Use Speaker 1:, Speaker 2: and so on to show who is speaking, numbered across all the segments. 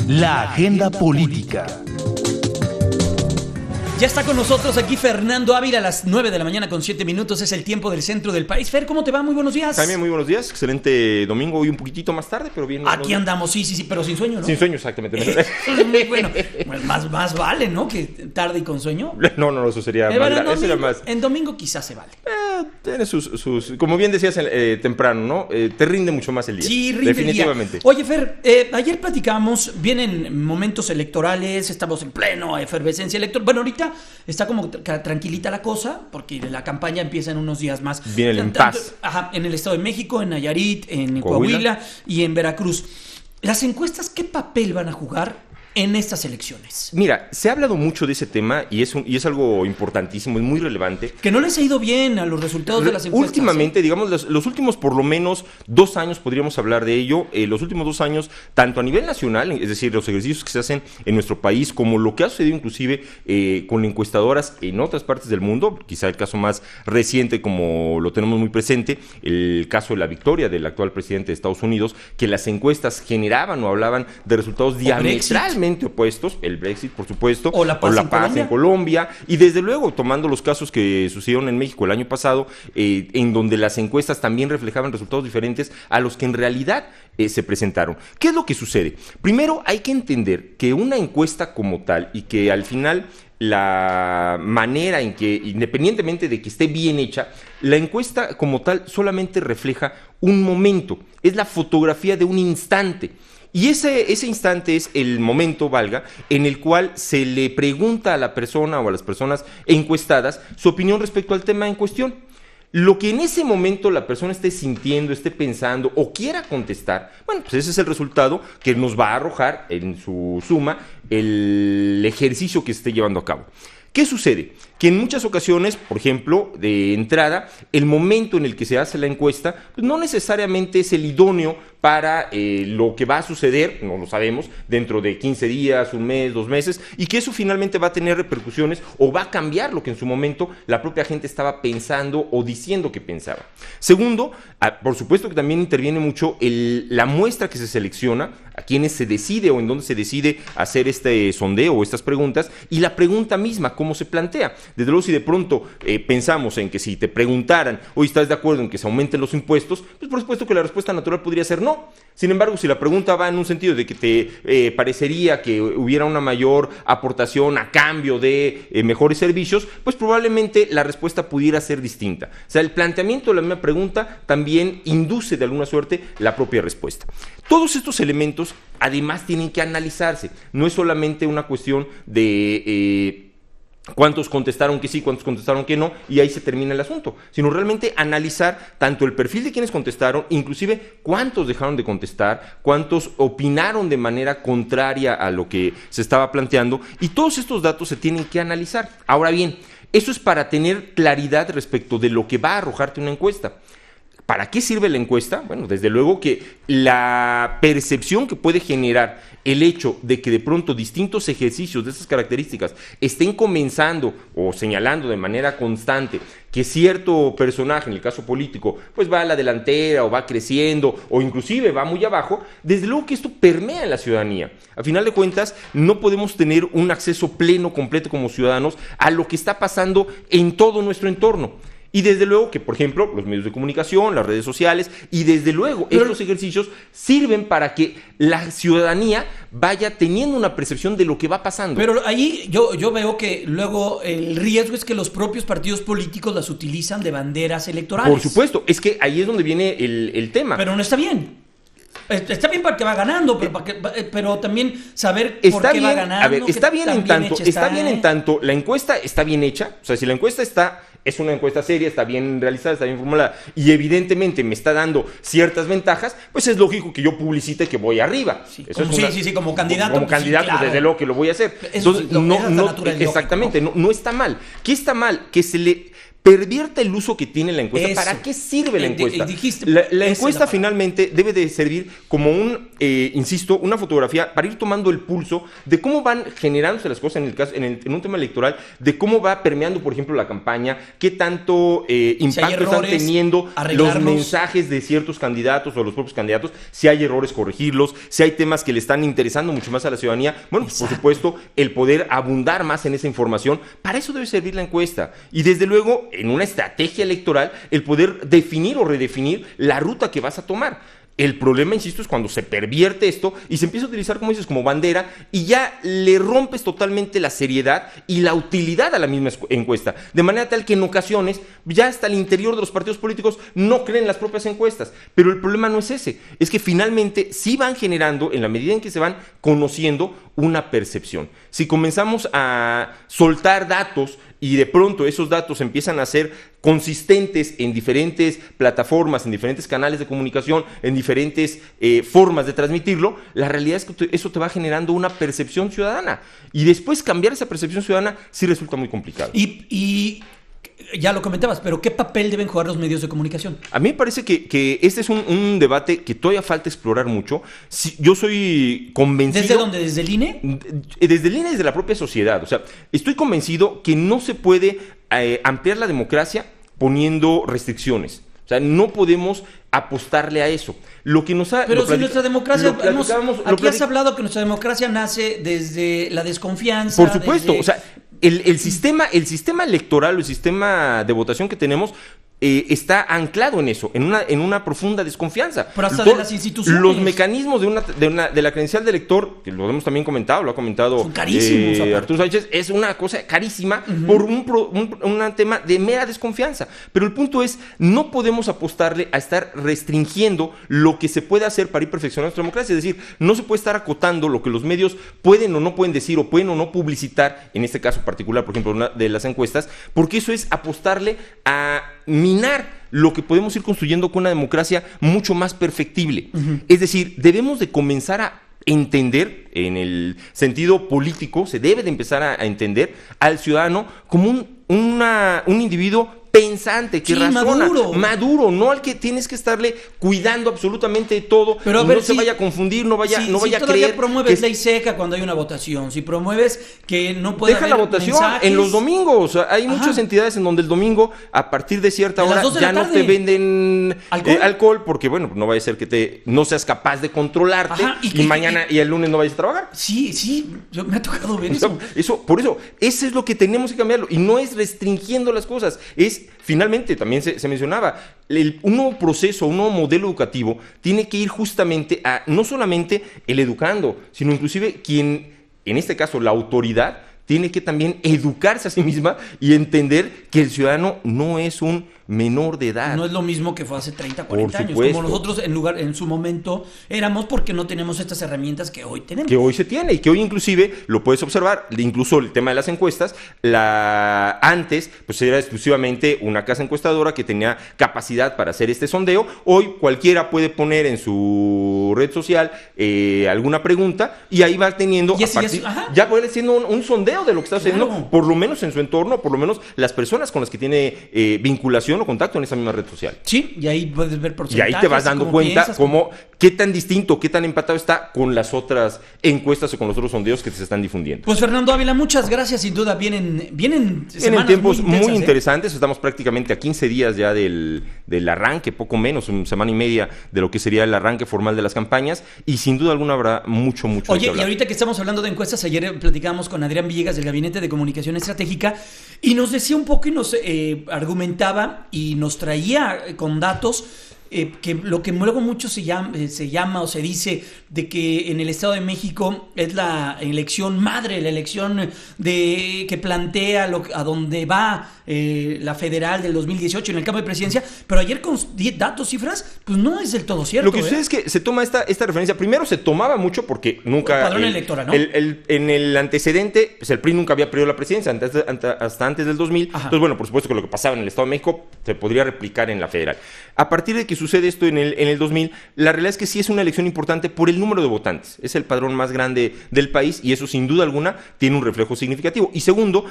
Speaker 1: La agenda política.
Speaker 2: Ya está con nosotros aquí Fernando Ávila a las 9 de la mañana con 7 minutos. Es el tiempo del centro del país. Fer, ¿cómo te va? Muy buenos días.
Speaker 3: También muy buenos días. Excelente domingo. Hoy un poquitito más tarde, pero bien.
Speaker 2: Aquí andamos, sí, pero sin sueño, ¿no?
Speaker 3: Sin sueño, exactamente.
Speaker 2: Muy bueno. Pues más vale, ¿no? Que tarde y con sueño.
Speaker 3: No, eso sería más.
Speaker 2: En domingo quizás se vale.
Speaker 3: Tiene sus, como bien decías temprano, ¿no? Te rinde mucho más el día.
Speaker 2: Sí, rinde
Speaker 3: definitivamente.
Speaker 2: el día. Oye, Fer, ayer platicamos, vienen momentos electorales, estamos en pleno efervescencia electoral. Bueno, ahorita está como tranquilita la cosa, porque la campaña empieza en unos días más.
Speaker 3: Viene el impas.
Speaker 2: En el Estado de México, en Nayarit, en Coahuila y en Veracruz. ¿Las encuestas qué papel van a jugar en estas elecciones?
Speaker 3: Mira, se ha hablado mucho de ese tema y es algo importantísimo, es muy relevante.
Speaker 2: Que no les ha ido bien a los resultados de las encuestas.
Speaker 3: Últimamente, digamos, los últimos por lo menos 2 años podríamos hablar de ello. Los últimos 2 años, tanto a nivel nacional, es decir, los ejercicios que se hacen en nuestro país, como lo que ha sucedido inclusive con encuestadoras en otras partes del mundo, quizá el caso más reciente, como lo tenemos muy presente, el caso de la victoria del actual presidente de Estados Unidos, que las encuestas generaban o hablaban de resultados diametralmente opuestos, el Brexit, por supuesto,
Speaker 2: o la paz
Speaker 3: en Colombia, y desde luego tomando los casos que sucedieron en México el año pasado, en donde las encuestas también reflejaban resultados diferentes a los que en realidad se presentaron. ¿Qué es lo que sucede? Primero hay que entender que una encuesta como tal, y que al final la manera en que, independientemente de que esté bien hecha, la encuesta como tal solamente refleja un momento, es la fotografía de un instante. Y ese instante es el momento, en el cual se le pregunta a la persona o a las personas encuestadas su opinión respecto al tema en cuestión. Lo que en ese momento la persona esté sintiendo, esté pensando o quiera contestar, bueno, pues ese es el resultado que nos va a arrojar en su suma el ejercicio que se esté llevando a cabo. ¿Qué sucede? Que en muchas ocasiones, por ejemplo, de entrada, el momento en el que se hace la encuesta, pues no necesariamente es el idóneo para lo que va a suceder, no lo sabemos, dentro de 15 días, un mes, 2 meses, y que eso finalmente va a tener repercusiones o va a cambiar lo que en su momento la propia gente estaba pensando o diciendo que pensaba. Segundo, por supuesto que también interviene mucho la muestra que se selecciona, a quienes se decide o en dónde se decide hacer este sondeo o estas preguntas, y la pregunta misma, cómo se plantea. Desde luego, si de pronto pensamos en que si te preguntaran, hoy ¿estás de acuerdo en que se aumenten los impuestos? Pues por supuesto que la respuesta natural podría ser no. Sin embargo, si la pregunta va en un sentido de que te parecería que hubiera una mayor aportación a cambio de mejores servicios, pues probablemente la respuesta pudiera ser distinta. O sea, el planteamiento de la misma pregunta también induce de alguna suerte la propia respuesta. Todos estos elementos además tienen que analizarse. No es solamente una cuestión de cuántos contestaron que sí, cuántos contestaron que no, y ahí se termina el asunto, sino realmente analizar tanto el perfil de quienes contestaron, inclusive cuántos dejaron de contestar, cuántos opinaron de manera contraria a lo que se estaba planteando, y todos estos datos se tienen que analizar. Ahora bien, eso es para tener claridad respecto de lo que va a arrojarte una encuesta. ¿Para qué sirve la encuesta? Bueno, desde luego que la percepción que puede generar el hecho de que de pronto distintos ejercicios de estas características estén comenzando o señalando de manera constante que cierto personaje, en el caso político, pues va a la delantera o va creciendo o inclusive va muy abajo, desde luego que esto permea en la ciudadanía. A final de cuentas, no podemos tener un acceso pleno, completo como ciudadanos a lo que está pasando en todo nuestro entorno. Y desde luego que, por ejemplo, los medios de comunicación, las redes sociales, y desde luego estos ejercicios sirven para que la ciudadanía vaya teniendo una percepción de lo que va pasando.
Speaker 2: Pero ahí yo veo que luego el riesgo es que los propios partidos políticos las utilizan de banderas electorales.
Speaker 3: Por supuesto, es que ahí es donde viene el tema.
Speaker 2: Pero no está bien. Está bien porque va ganando, pero también saber por qué va ganando.
Speaker 3: A ver, está bien en tanto la encuesta está bien hecha. O sea, si la encuesta es una encuesta seria, está bien realizada, está bien formulada y evidentemente me está dando ciertas ventajas, pues es lógico que yo publicite que voy arriba.
Speaker 2: Sí, como candidato.
Speaker 3: Como candidato, sí, claro. Desde luego que lo voy a hacer. Entonces, no, exactamente, no está mal. ¿Qué está mal? Que se le pervierta el uso que tiene la encuesta.
Speaker 2: Eso.
Speaker 3: ¿Para qué sirve la encuesta?
Speaker 2: Dijiste,
Speaker 3: La encuesta finalmente debe de servir como insisto, una fotografía para ir tomando el pulso de cómo van generándose las cosas en un tema electoral, de cómo va permeando, por ejemplo, la campaña, qué tanto impacto están teniendo los mensajes de ciertos candidatos o los propios candidatos, si hay errores, corregirlos, si hay temas que le están interesando mucho más a la ciudadanía. Bueno, pues, por supuesto, el poder abundar más en esa información, para eso debe servir la encuesta. Y desde luego, en una estrategia electoral, el poder definir o redefinir la ruta que vas a tomar. El problema, insisto, es cuando se pervierte esto y se empieza a utilizar, como dices, como bandera, y ya le rompes totalmente la seriedad y la utilidad a la misma encuesta. De manera tal que en ocasiones, ya hasta el interior de los partidos políticos no creen las propias encuestas. Pero el problema no es ese, es que finalmente sí van generando, en la medida en que se van conociendo, una percepción. Si comenzamos a soltar datos y de pronto esos datos empiezan a ser consistentes en diferentes plataformas, en diferentes canales de comunicación, en diferentes formas de transmitirlo, la realidad es que eso te va generando una percepción ciudadana. Y después cambiar esa percepción ciudadana sí resulta muy complicado.
Speaker 2: Y ya lo comentabas, pero ¿qué papel deben jugar los medios de comunicación?
Speaker 3: A mí me parece que este es un debate que todavía falta explorar mucho. Yo soy convencido...
Speaker 2: ¿Desde dónde? ¿Desde el INE?
Speaker 3: Desde el INE y desde la propia sociedad. O sea, estoy convencido que no se puede ampliar la democracia poniendo restricciones. O sea, no podemos apostarle a eso. Lo que nos ha...
Speaker 2: Pero si nuestra democracia... Aquí has hablado que nuestra democracia nace desde la desconfianza.
Speaker 3: Por supuesto, o sea... El sistema electoral o el sistema de votación que tenemos está anclado en eso, en una profunda desconfianza.
Speaker 2: Pero hasta de las instituciones.
Speaker 3: Los mecanismos de la credencial de elector, que lo hemos también comentado, lo ha comentado
Speaker 2: son carísimos,
Speaker 3: Arturo Sánchez, es una cosa carísima por un tema de mera desconfianza. Pero el punto es, no podemos apostarle a estar restringiendo lo que se puede hacer para ir perfeccionando nuestra democracia. Es decir, no se puede estar acotando lo que los medios pueden o no pueden decir o pueden o no publicitar, en este caso particular, por ejemplo, de las encuestas, porque eso es apostarle a minar lo que podemos ir construyendo con una democracia mucho más perfectible. Es decir, debemos de comenzar a entender, en el sentido político, se debe de empezar a entender al ciudadano como un individuo pensante, que razona, maduro, no al que tienes que estarle cuidando absolutamente de todo, pero no se vaya a confundir, no vaya a creer.
Speaker 2: Si promueves ley seca cuando hay una votación, si promueves que no puede haber
Speaker 3: la votación mensajes. En los domingos, hay muchas entidades en donde el domingo, a partir de cierta hora, ya no te venden alcohol, porque bueno, no vaya a ser que no seas capaz de controlarte y mañana y el lunes no vayas a trabajar.
Speaker 2: Sí, me ha tocado ver eso.
Speaker 3: Por eso, eso es lo que tenemos que cambiarlo, y no es restringiendo las cosas, es finalmente, también se mencionaba, un nuevo proceso, un nuevo modelo educativo tiene que ir justamente a no solamente el educando, sino inclusive quien, en este caso la autoridad, tiene que también educarse a sí misma y entender que el ciudadano no es un menor de edad.
Speaker 2: No es lo mismo que fue hace 30, 40 años, como nosotros en su momento éramos, porque no tenemos estas herramientas que hoy tenemos.
Speaker 3: Que hoy se tiene y que hoy inclusive lo puedes observar, incluso el tema de las encuestas, antes pues era exclusivamente una casa encuestadora que tenía capacidad para hacer este sondeo. Hoy cualquiera puede poner en su red social alguna pregunta y ahí va teniendo, ya puede ir siendo un sondeo de lo que está haciendo, por lo menos en su entorno, por lo menos las personas con las que tiene vinculación o contacto en esa misma red social.
Speaker 2: Sí, y ahí puedes ver porcentajes.
Speaker 3: Y ahí te vas dando cuenta qué tan distinto, qué tan empatado está con las otras encuestas o con los otros sondeos que se están difundiendo.
Speaker 2: Pues Fernando Ávila, muchas gracias, sin duda. Vienen
Speaker 3: tiempos muy interesantes. Estamos prácticamente a 15 días ya del arranque, poco menos, una semana y media de lo que sería el arranque formal de las campañas, y sin duda alguna habrá mucho
Speaker 2: Oye,
Speaker 3: que hablar.
Speaker 2: Y ahorita que estamos hablando de encuestas, ayer platicábamos con Adrián Villegas del Gabinete de Comunicación Estratégica y nos decía un poco y nos argumentaba y nos traía con datos que lo que luego mucho se llama o se dice de que en el Estado de México es la elección madre, la elección que plantea a dónde va la federal del 2018 en el campo de presidencia, pero ayer con datos, cifras, pues no es del todo cierto.
Speaker 3: Lo que sucede es que se toma esta referencia, primero se tomaba mucho porque nunca...
Speaker 2: Padrón electoral, ¿no?
Speaker 3: En el antecedente, pues el PRI nunca había perdido la presidencia hasta antes del 2000. Entonces, bueno, por supuesto que lo que pasaba en el Estado de México se podría replicar en la federal. A partir de que sucede esto en el 2000, la realidad es que sí es una elección importante por el número de votantes. Es el padrón más grande del país y eso sin duda alguna tiene un reflejo significativo. Y segundo,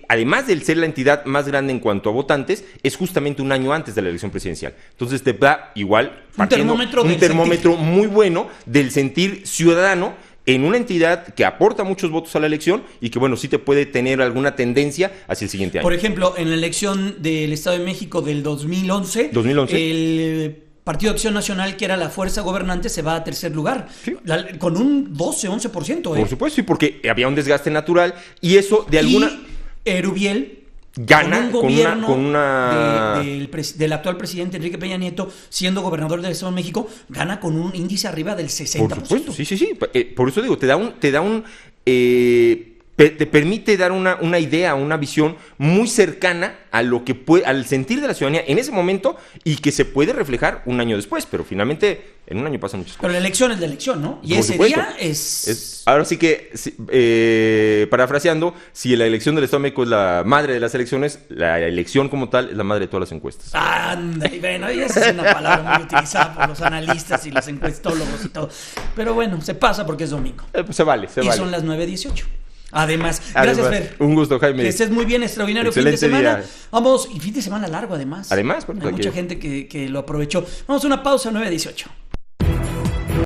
Speaker 3: además de ser la entidad más grande en cuanto a votantes, es justamente un año antes de la elección presidencial. Entonces te da igual
Speaker 2: un
Speaker 3: termómetro muy bueno del sentir ciudadano en una entidad que aporta muchos votos a la elección y que, bueno, sí te puede tener alguna tendencia hacia el siguiente año.
Speaker 2: Por ejemplo, en la elección del Estado de México del 2011. El Partido de Acción Nacional, que era la fuerza gobernante, se va a tercer lugar, sí, con un 12-11%.
Speaker 3: Por supuesto, sí, porque había un desgaste natural y eso de alguna...
Speaker 2: Y Erubiel
Speaker 3: gana
Speaker 2: con un gobierno
Speaker 3: del
Speaker 2: actual presidente Enrique Peña Nieto, siendo gobernador del Estado de México, gana con un índice arriba del 60%.
Speaker 3: Por supuesto, sí. Por eso digo, te permite dar una idea, una visión muy cercana a lo que al sentir de la ciudadanía en ese momento y que se puede reflejar un año después, pero finalmente en un año pasan muchas cosas.
Speaker 2: Pero la elección es la elección, ¿no? Y ese día es...
Speaker 3: Ahora sí que, parafraseando, si la elección del Estado de México es la madre de las elecciones, la elección como tal es la madre de todas las encuestas.
Speaker 2: Ándale, bueno, y esa es una palabra muy utilizada por los analistas y los encuestólogos y todo. Pero bueno, se pasa porque es domingo.
Speaker 3: Pues se vale.
Speaker 2: Y son las 9:18. Además, gracias, Fer.
Speaker 3: Un gusto, Jaime.
Speaker 2: Que estés muy bien, extraordinario
Speaker 3: excelente
Speaker 2: fin de semana.
Speaker 3: Día.
Speaker 2: Vamos, y fin de semana largo además.
Speaker 3: Además,
Speaker 2: hay mucha gente que lo aprovechó. Vamos a una pausa, 9:18.